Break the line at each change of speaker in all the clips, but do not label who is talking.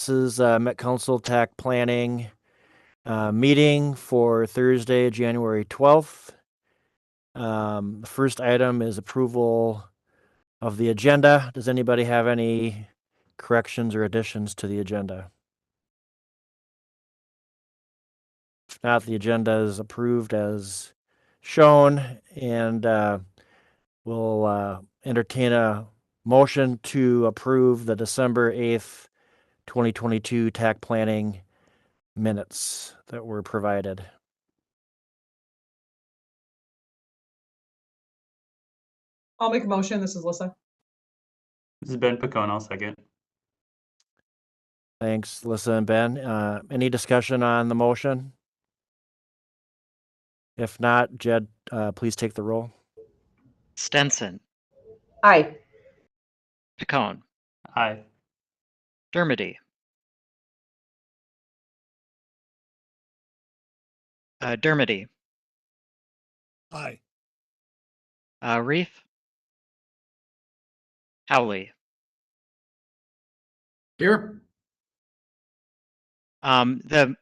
This is Met Council TAC Planning meeting for Thursday, January 12th. The first item is approval of the agenda. Does anybody have any corrections or additions to the agenda? If not, the agenda is approved as shown, and we'll entertain a motion to approve the December 8th, 2022 TAC Planning minutes that were provided.
I'll make a motion. This is Alyssa.
This is Ben Picone. I'll second.
Thanks, Alyssa and Ben. Any discussion on the motion? If not, Jed, please take the roll.
Stenson,
Aye.
Picone,
Aye.
Dermody, Dermody,
Aye.
Reef, Howley.
Here.
The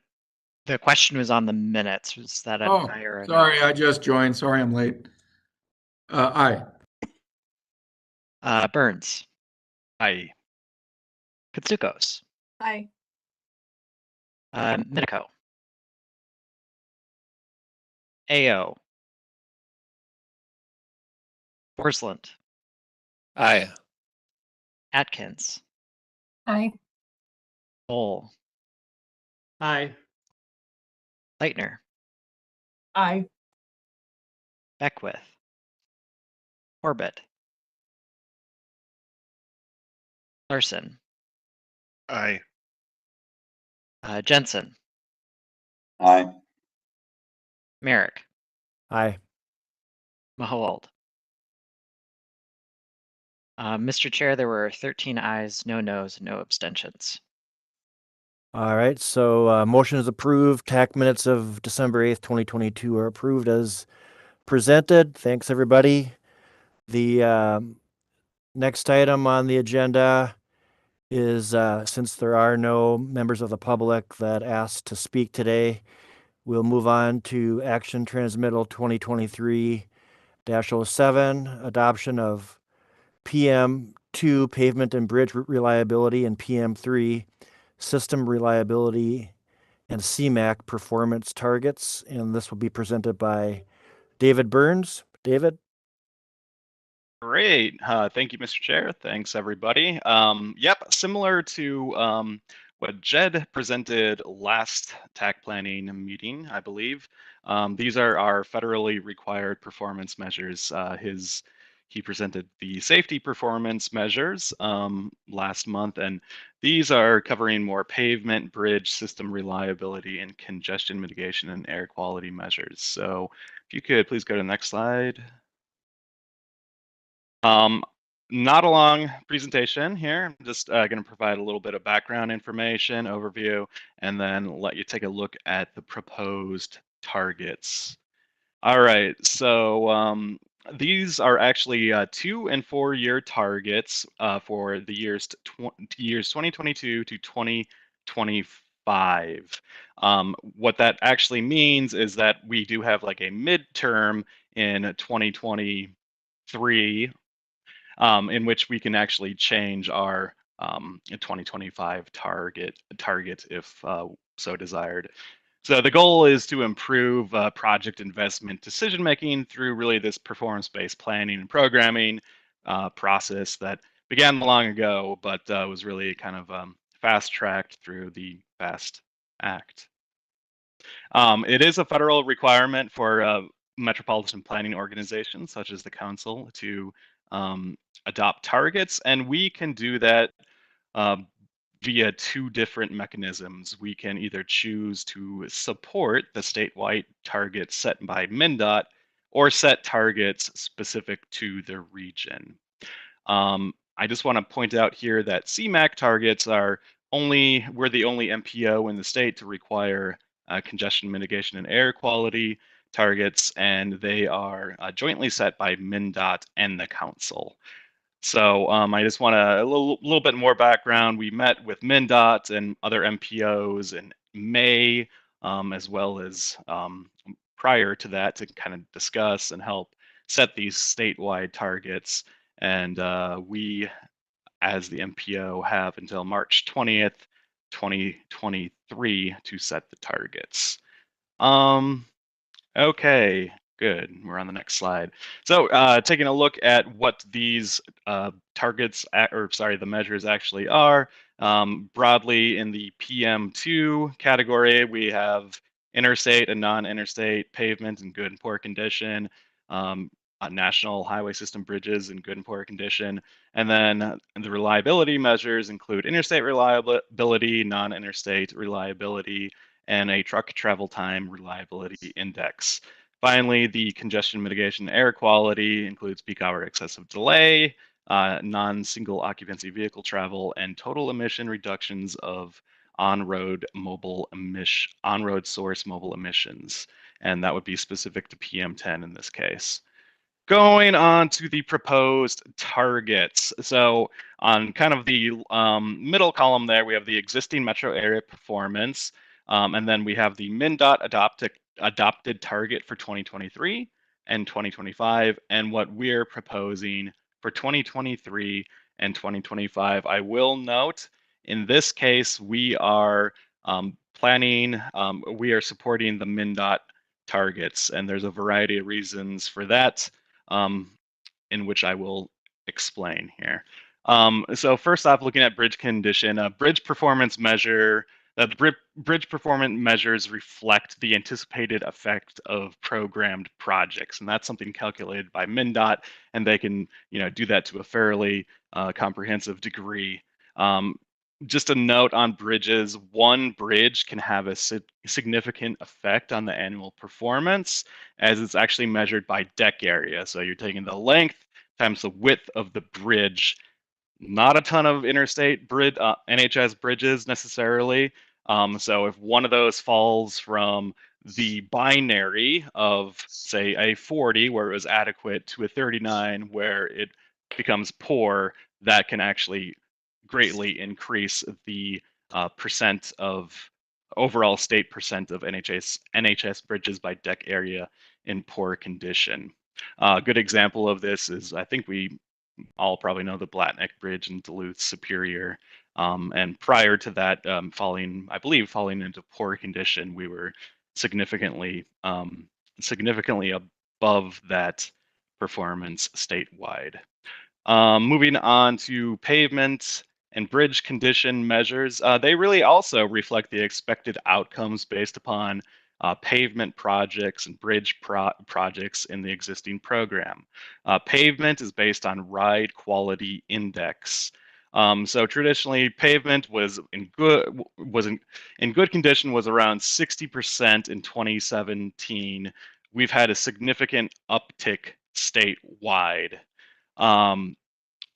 question was on the minutes. Was that an aye or a no?
Sorry, I just joined. Sorry, I'm late. Aye.
Burns,
Aye.
Katsukos,
Aye.
Minico, AO, Forsland,
Aye.
Atkins,
Aye.
Bull,
Aye.
Leitner,
Aye.
Beckwith, Corbett, Larson,
Aye.
Jensen,
Aye.
Merrick,
Aye.
Mahoald. Mr. Chair, there were 13 ayes, no noes, and no abstentions.
All right, so motion is approved. TAC minutes of December 8th, 2022 are approved as presented. Thanks, everybody. The next item on the agenda is, since there are no members of the public that asked to speak today, we'll move on to action transmittal 2023-07, adoption of PM2 pavement and bridge reliability and PM3 system reliability and CMAQ performance targets. And this will be presented by David Burns. David?
Great. Thank you, Mr. Chair. Thanks, everybody. Yep, similar to what Jed presented last TAC planning meeting, I believe. These are our federally required performance measures. He presented the safety performance measures last month, and these are covering more pavement, bridge, system reliability, and congestion mitigation and air quality measures. So if you could please go to the next slide. Not a long presentation here. I'm just going to provide a little bit of background information, overview, and then let you take a look at the proposed targets. All right, so these are actually 2 and 4 year targets for the years 2022 to 2025. What that actually means is that we do have like a midterm in 2023 in which we can actually change our 2025 target if so desired. So the goal is to improve project investment decision making through really this performance-based planning and programming process that began long ago, but was really kind of fast-tracked through the FAST Act. It is a federal requirement for metropolitan planning organizations such as the council to adopt targets, and we can do that via 2 different mechanisms. We can either choose to support the statewide targets set by MnDOT or set targets specific to the region. I just want to point out here that CMAQ targets we're the only MPO in the state to require congestion mitigation and air quality targets, and they are jointly set by MnDOT and the council. So I just want a little bit more background. We met with MnDOT and other MPOs in May, as well as prior to that to kind of discuss and help set these statewide targets. And we, as the MPO, have until March 20th, 2023 to set the targets. Okay, good. We're on the next slide. So taking a look at what these targets, the measures actually are, broadly in the PM2 category, we have interstate and non-interstate pavement in good and poor condition, national highway system bridges in good and poor condition, and then the reliability measures include interstate reliability, non-interstate reliability, and a truck travel time reliability index. Finally, the congestion mitigation air quality includes peak hour excessive delay, non-single occupancy vehicle travel, and total emission reductions of on-road source mobile emissions. And that would be specific to PM10 in this case. Going on to the proposed targets. So on kind of the middle column there, we have the existing metro area performance. And then we have the MnDOT adopted target for 2023 and 2025, and what we're proposing for 2023 and 2025. I will note, in this case, we are we are supporting the MnDOT targets, and there's a variety of reasons for that, in which I will explain here. So first off, looking at bridge condition, a bridge performance measure. The bridge performance measures reflect the anticipated effect of programmed projects, and that's something calculated by MnDOT, and they can, do that to a fairly comprehensive degree. Just a note on bridges: one bridge can have a significant effect on the annual performance, as it's actually measured by deck area. So you're taking the length times the width of the bridge. Not a ton of interstate NHS bridges necessarily. So if one of those falls from the binary of, say, a 40 where it was adequate to a 39 where it becomes poor, that can actually greatly increase the overall state percent of NHS bridges by deck area in poor condition. A good example of this is, I think we all probably know, the Blatnick Bridge in Duluth Superior. And prior to that, falling into poor condition, we were significantly above that performance statewide. Moving on to pavement and bridge condition measures, they really also reflect the expected outcomes based upon pavement projects and bridge projects in the existing program. Pavement is based on ride quality index. So traditionally, pavement was in good condition was around 60% in 2017. We've had a significant uptick statewide.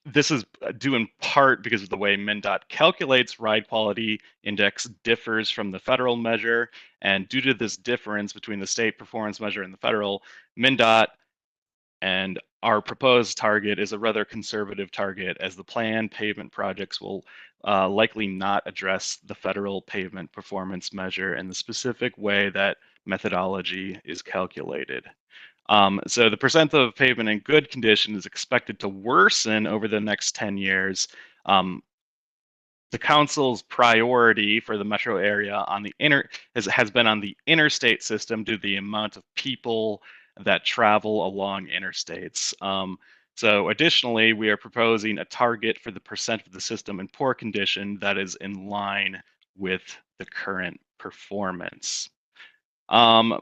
This is due in part because of the way MnDOT calculates ride quality index differs from the federal measure. And due to this difference between the state performance measure and the federal, MnDOT and our proposed target is a rather conservative target, as the planned pavement projects will likely not address the federal pavement performance measure in the specific way that methodology is calculated. So the percent of pavement in good condition is expected to worsen over the next 10 years. The council's priority for the metro area on the has been on the interstate system due to the amount of people that travel along interstates. So additionally, we are proposing a target for the percent of the system in poor condition that is in line with the current performance.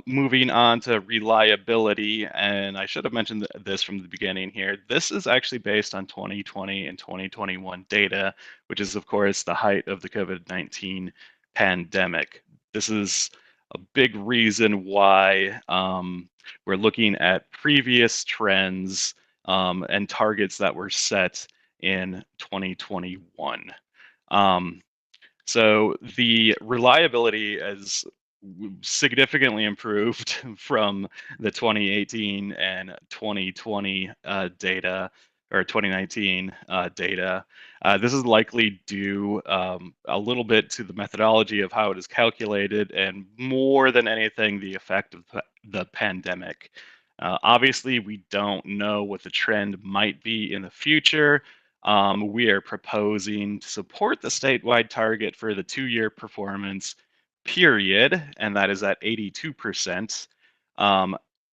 Moving on to reliability, and I should have mentioned this from the beginning here. This is actually based on 2020 and 2021 data, which is, of course, the height of the COVID-19 pandemic. This is a big reason why we're looking at previous trends and targets that were set in 2021. So the reliability is significantly improved from the 2018 and 2020 data. or 2019 data. This is likely due a little bit to the methodology of how it is calculated, and more than anything, the effect of the pandemic. Obviously, we don't know what the trend might be in the future. We are proposing to support the statewide target for the 2-year performance period, and that is at 82%.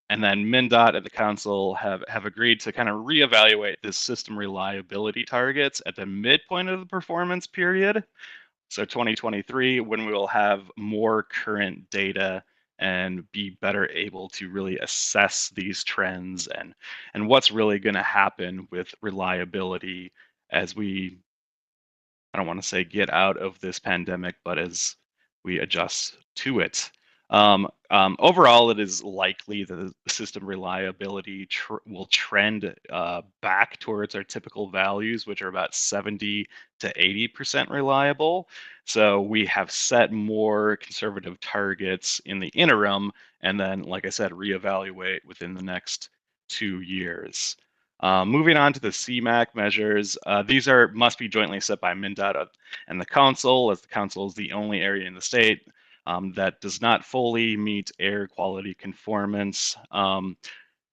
And then MnDOT and the council have agreed to kind of reevaluate this system reliability targets at the midpoint of the performance period. So 2023, when we will have more current data and be better able to really assess these trends and what's really going to happen with reliability as we, I don't want to say get out of this pandemic, but as we adjust to it. Overall, it is likely that the system reliability will trend back towards our typical values, which are about 70 to 80% reliable. So we have set more conservative targets in the interim, and then, like I said, reevaluate within the next 2 years. Moving on to the CMAQ measures, these must be jointly set by MnDOT and the council, as the council is the only area in the state that does not fully meet air quality conformance.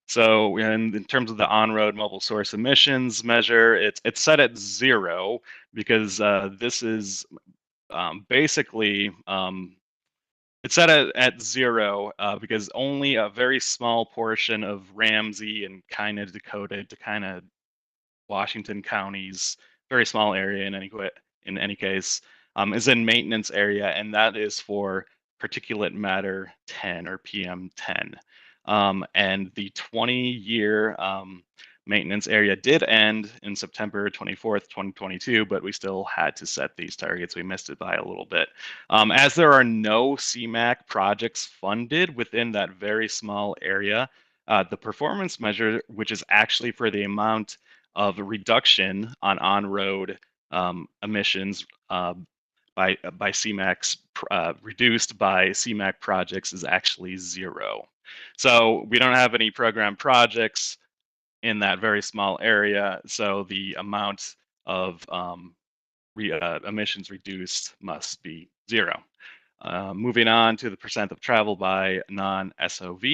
So in terms of the on-road mobile source emissions measure, it's set at 0 because this is basically it's set at 0 because only a very small portion of Ramsey and kind of Dakota to kind of Washington counties, very small area in any case, is in maintenance area, and that is for particulate matter 10 or PM10. And the 20-year maintenance area did end in September 24th, 2022, but we still had to set these targets. We missed it by a little bit. As there are no CMAQ projects funded within that very small area, the performance measure, which is actually for the amount of reduction on-road emissions by CMAQs reduced by CMAQ projects, is actually 0. So we don't have any program projects in that very small area, so the amount of emissions reduced must be 0. Moving on to the percent of travel by non-SOV,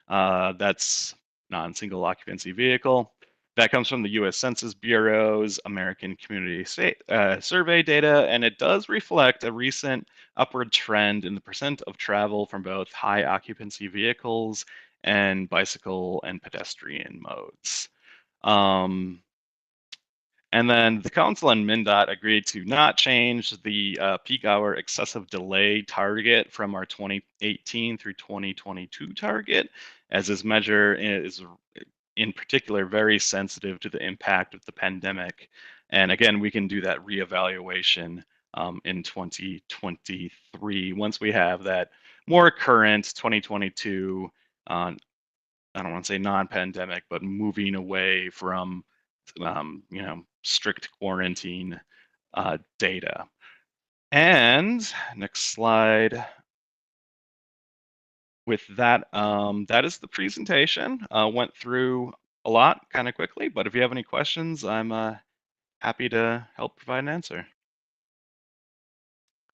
that's non-single occupancy vehicle. That comes from the U.S. Census Bureau's American Community Survey data, and it does reflect a recent upward trend in the percent of travel from both high occupancy vehicles and bicycle and pedestrian modes. And then the council and MnDOT agreed to not change the peak hour excessive delay target from our 2018 through 2022 target, as this measure is in particular very sensitive to the impact of the pandemic. And again, we can do that reevaluation in 2023 once we have that more current 2022, I don't want to say non-pandemic, but moving away from strict quarantine data. And next slide. With that, that is the presentation. Went through a lot kind of quickly, but if you have any questions, I'm happy to help provide an answer.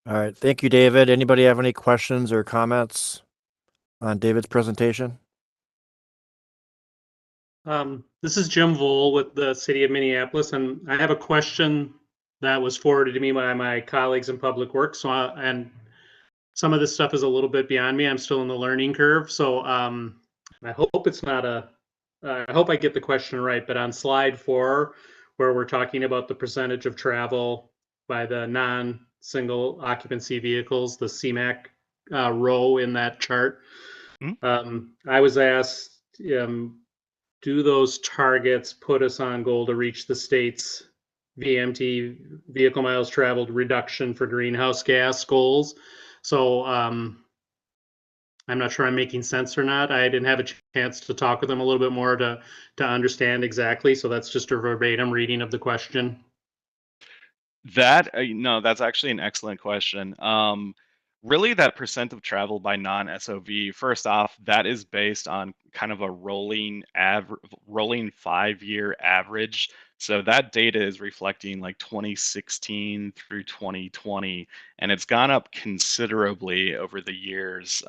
All right. Thank you, David. Anybody have any questions or comments on David's presentation?
This is Jim Vole with the City of Minneapolis, and I have a question that was forwarded to me by my colleagues in Public Works. And some of this stuff is a little bit beyond me. I'm still in the learning curve, so I hope it's not I hope I get the question right. But on slide 4, where we're talking about the percentage of travel by the non-single occupancy vehicles, the CMAQ row in that chart, I was asked, do those targets put us on goal to reach the state's VMT, vehicle miles traveled, reduction for greenhouse gas goals? So I'm not sure I'm making sense or not. I didn't have a chance to talk with them a little bit more to understand exactly. So that's just a verbatim reading of the question.
No, that's actually an excellent question. really that percent of travel by non-SOV, first off, that is based on kind of a rolling 5-year average. So that data is reflecting like 2016 through 2020, and it's gone up considerably over the years.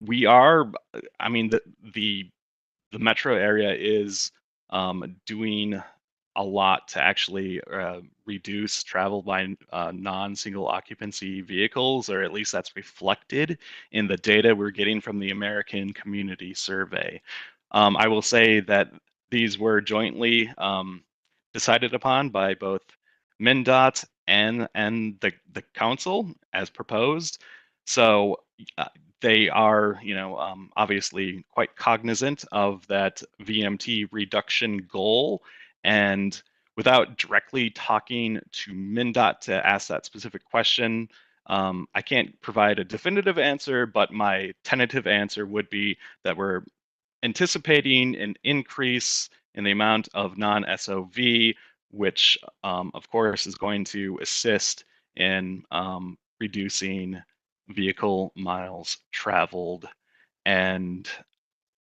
We are, I mean, the metro area is doing a lot to actually reduce travel by non-single occupancy vehicles, or at least that's reflected in the data we're getting from the American Community Survey. I will say that these were jointly decided upon by both MnDOT and the council as proposed. So they are, obviously quite cognizant of that VMT reduction goal. And without directly talking to MnDOT to ask that specific question, I can't provide a definitive answer, but my tentative answer would be that we're anticipating an increase in the amount of non-SOV, which of course is going to assist in reducing vehicle miles traveled. And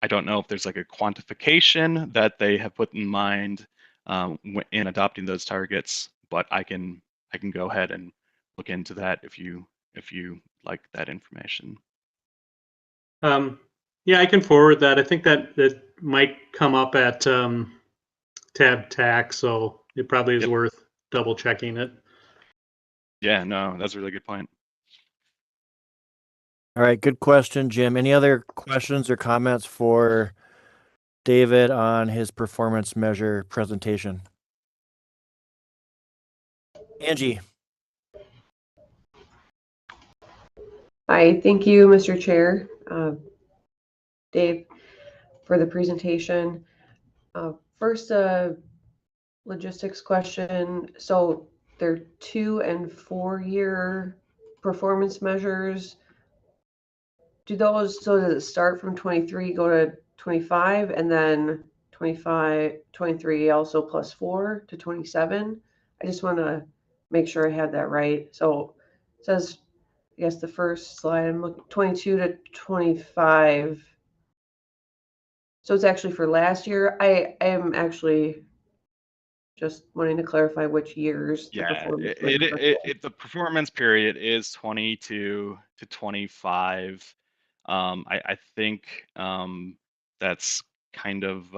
I don't know if there's like a quantification that they have put in mind in adopting those targets, but I can go ahead and look into that if you like that information.
Yeah, I can forward that. I think that might come up at tab TAC, so it probably is
Yep.
worth double checking it.
Yeah, no, that's a really good point.
All right, good question, Jim. Any other questions or comments for David on his performance measure presentation? Angie.
Hi, thank you, Mr. Chair, Dave, for the presentation. First, logistics question. So they're 2 and 4 year performance measures. So does it start from 23, go to 25, and then 25, 23 also plus 4 to 27? I just want to make sure I had that right. So it says, I guess the first slide, I'm looking 22 to 25. So it's actually for last year. I am actually just wanting to clarify which years the
Yeah,
performance
the performance period is 22 to 25. I think that's kind of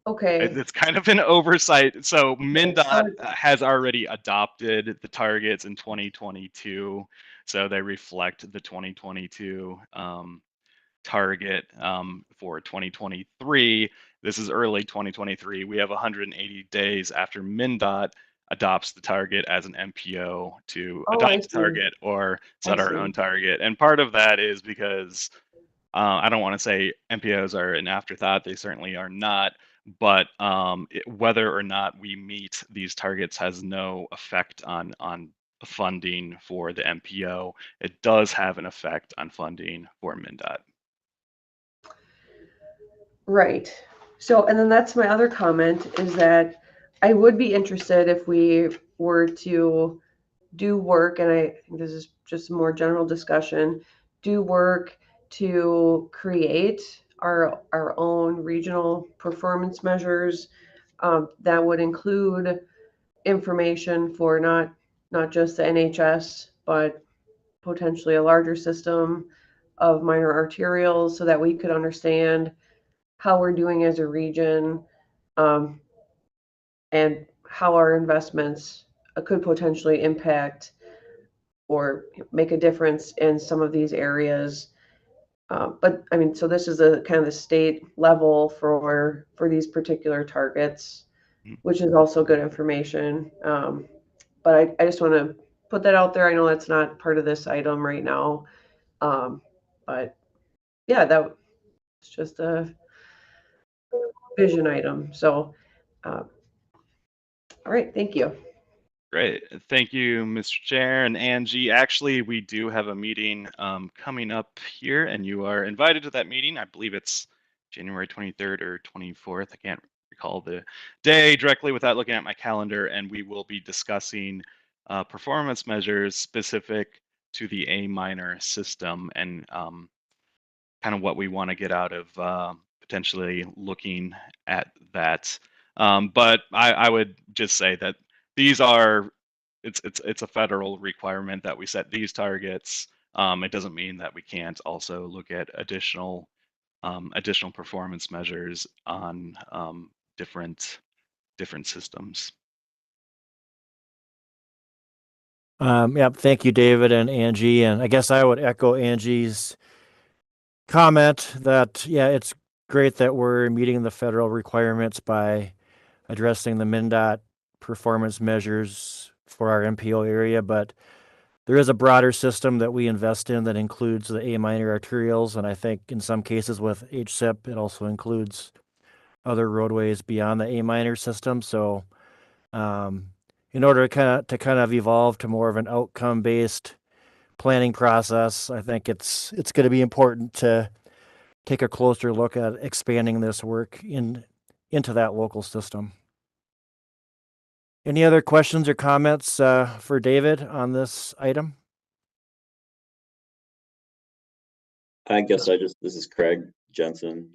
okay.
it's kind of an oversight. So MnDOT has already adopted the targets in 2022, so they reflect the 2022 target for 2023. This is early 2023. We have 180 days after MnDOT adopts the target as an MPO to adopt the target or set our own target. And part of that is because I don't want to say MPOs are an afterthought. They certainly are not. But whether or not we meet these targets has no effect on funding for the MPO. It does have an effect on funding for MnDOT.
Right. So, and then that's my other comment, is that I would be interested if we were to do work, and I think this is just a more general discussion, do work to create our own regional performance measures that would include information for not just the NHS, but potentially a larger system of minor arterials, so that we could understand how we're doing as a region, and how our investments could potentially impact or make a difference in some of these areas. But I mean, so this is a kind of the state level for these particular targets, which is also good information. But I just want to put that out there. I know that's not part of this item right now. But yeah, that's just a vision item. So, all right, thank you.
Great. Thank you, Mr. Chair and Angie. Actually, we do have a meeting coming up here, and you are invited to that meeting. I believe it's January 23rd or 24th. I can't recall the day directly without looking at my calendar, and we will be discussing performance measures specific to the A minor system and kind of what we want to get out of potentially looking at that. But I would just say that these are it's a federal requirement that we set these targets. It doesn't mean that we can't also look at additional performance measures on different systems.
Yeah, thank you, David and Angie. And I guess I would echo Angie's comment that, yeah, it's great that we're meeting the federal requirements by addressing the MnDOT performance measures for our MPO area, but there is a broader system that we invest in that includes the A minor arterials, and I think in some cases with HSIP, it also includes other roadways beyond the A minor system. So, in order to kind of evolve to more of an outcome-based planning process, I think it's going to be important to take a closer look at expanding this work into that local system. Any other questions or comments for David on this item?
I guess this is Craig Jensen.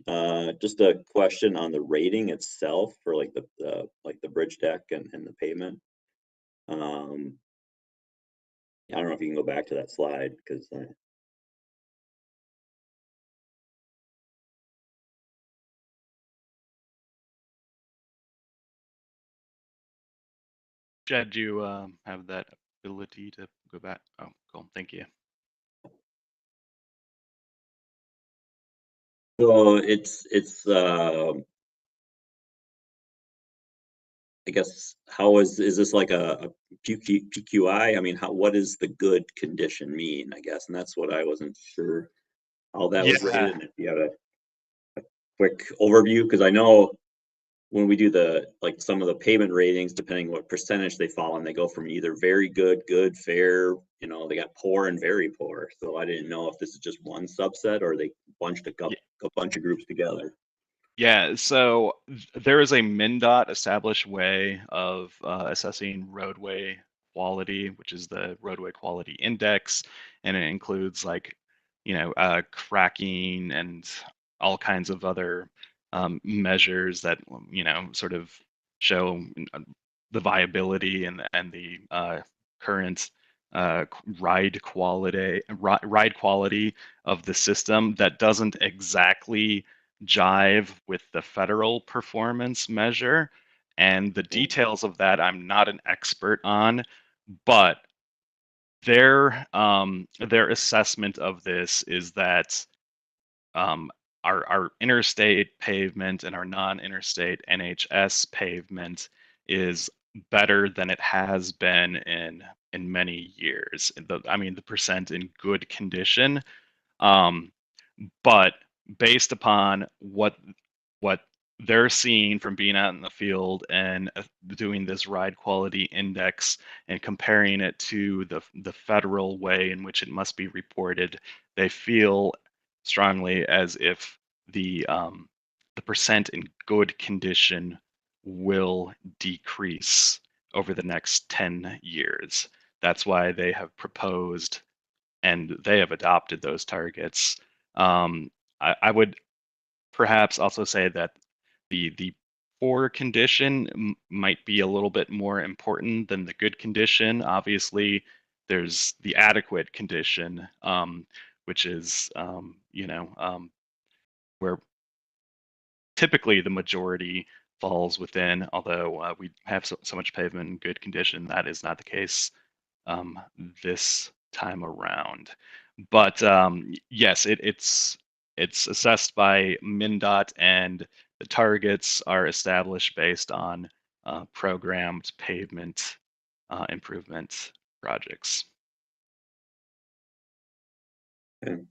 Just a question on the rating itself for like the bridge deck and the pavement. I don't know if you can go back to that slide because
Jed, do you have that ability to go back? Oh, cool. Thank you.
so it's I guess is this like a PQI? I mean, what does the good condition mean? I guess, and that's what I wasn't sure how that was rated. And if you have a quick overview, because I know when we do some of the pavement ratings, depending what percentage they fall on, they go from either very good, good, fair, they got poor and very poor. So I didn't know if this is just one subset or they bunched a bunch of groups together.
Yeah, so there is a MnDOT established way of assessing roadway quality, which is the Roadway Quality Index, and it includes cracking and all kinds of other measures that sort of show the viability and the current ride quality of the system. That doesn't exactly jive with the federal performance measure, and the details of that I'm not an expert on, but their assessment of this is that our interstate pavement and our non-interstate NHS pavement is better than it has been in many years. The percent in good condition, but based upon what they're seeing from being out in the field and doing this ride quality index and comparing it to the federal way in which it must be reported, they feel strongly as if the percent in good condition will decrease over the next 10 years. That's why they have proposed and they have adopted those targets. I would perhaps also say that the poor condition might be a little bit more important than the good condition. Obviously, there's the adequate condition, which is where typically the majority falls within. Although we have so much pavement in good condition, that is not the case this time around. But yes, it's assessed by MnDOT, and the targets are established based on programmed pavement improvement projects.
Okay.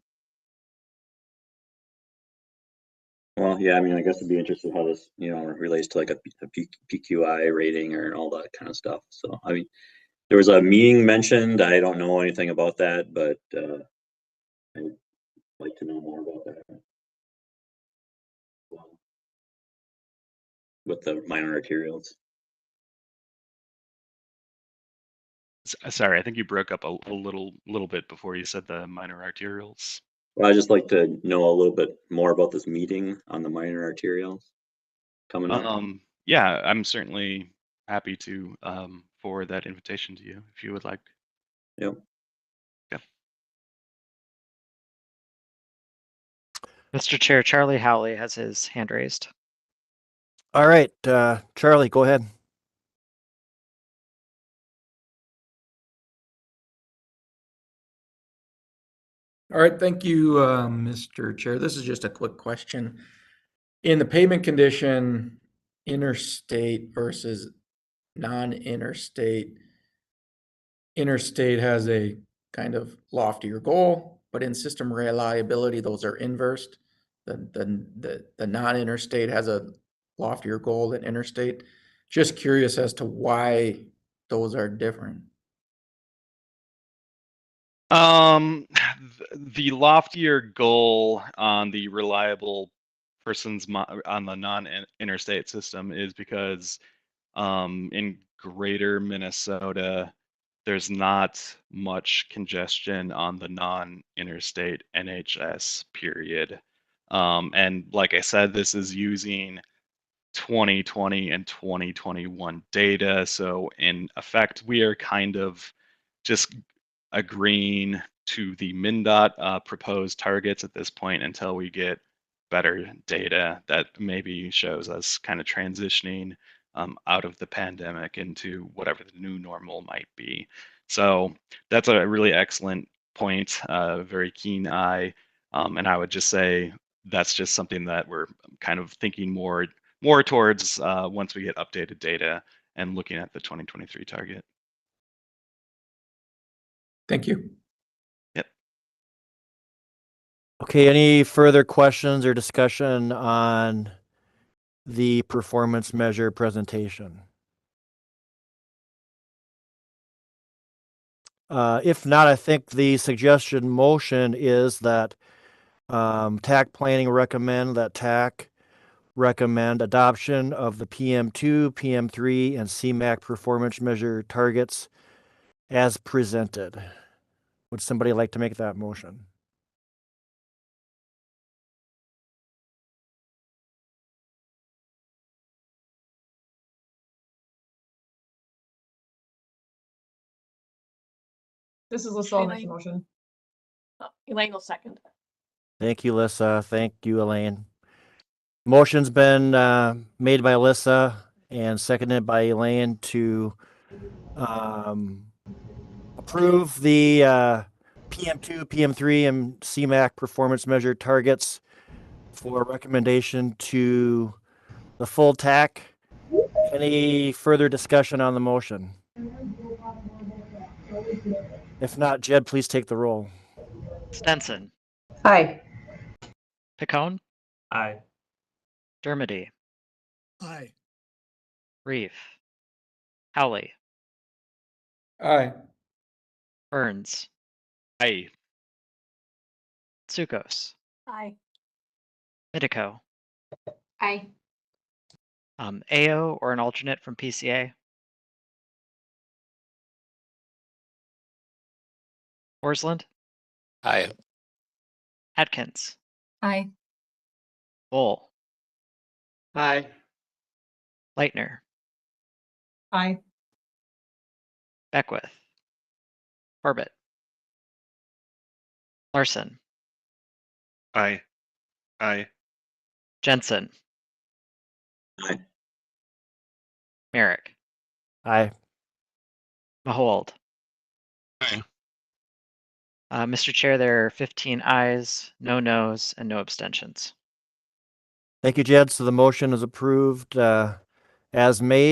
Well, yeah, I guess I'd be interested how this, relates to like a PQI rating or all that kind of stuff. So, there was a meeting mentioned. I don't know anything about that, but I'd like to know more about that. With the minor arterials.
Sorry, I think you broke up a little bit before you said the minor arterials.
Well, I'd just like to know a little bit more about this meeting on the minor arterials coming up.
Yeah, I'm certainly happy to forward that invitation to you if you would like.
Yep.
Mr. Chair, Charlie Howley has his hand raised.
All right, Charlie, go ahead.
All right, thank you, Mr. Chair. This is just a quick question. In the pavement condition, interstate versus non-interstate, interstate has a kind of loftier goal, but in system reliability, those are inversed. The non-interstate has a loftier goal than interstate. Just curious as to why those are different.
The loftier goal on the reliable persons on the non-interstate system is because in greater Minnesota, there's not much congestion on the non-interstate NHS period. And like I said, this is using 2020 and 2021 data. So in effect, we are kind of just agreeing to the MnDOT proposed targets at this point until we get better data that maybe shows us kind of transitioning out of the pandemic into whatever the new normal might be. So that's a really excellent point, very keen eye. And I would just say that's just something that we're kind of thinking more towards once we get updated data and looking at the 2023 target.
Thank you.
Yep.
Okay, any further questions or discussion on the performance measure presentation? If not, I think the suggestion motion is that TAC Planning recommend that TAC recommend adoption of the PM2, PM3, and CMAQ performance measure targets as presented. Would somebody like to make that motion?
This is Lisa, I'll make the motion.
Elaine will second.
Thank you, Alyssa. Thank you, Elaine. Motion's been made by Alyssa and seconded by Elaine to approve the PM2, PM3, and CMAQ performance measure targets for recommendation to the full TAC. Any further discussion on the motion? If not, Jed, please take the roll.
Stenson,
Aye.
Picone,
Aye.
Dermody,
Aye.
Reef, Howley,
Aye.
Burns,
Aye.
Tsukos,
Aye.
Mitico,
Aye.
AO or an alternate from PCA. Horsland,
Aye.
Atkins,
Aye.
Bull,
Aye.
Leitner,
Aye.
Beckwith, Corbett, Larson,
Aye. Aye.
Jensen,
Aye.
Merrick,
Aye.
Mahold.
Aye.
Mr. Chair, there are 15 ayes, no noes, and no abstentions.
Thank you, Jed. So the motion is approved as made.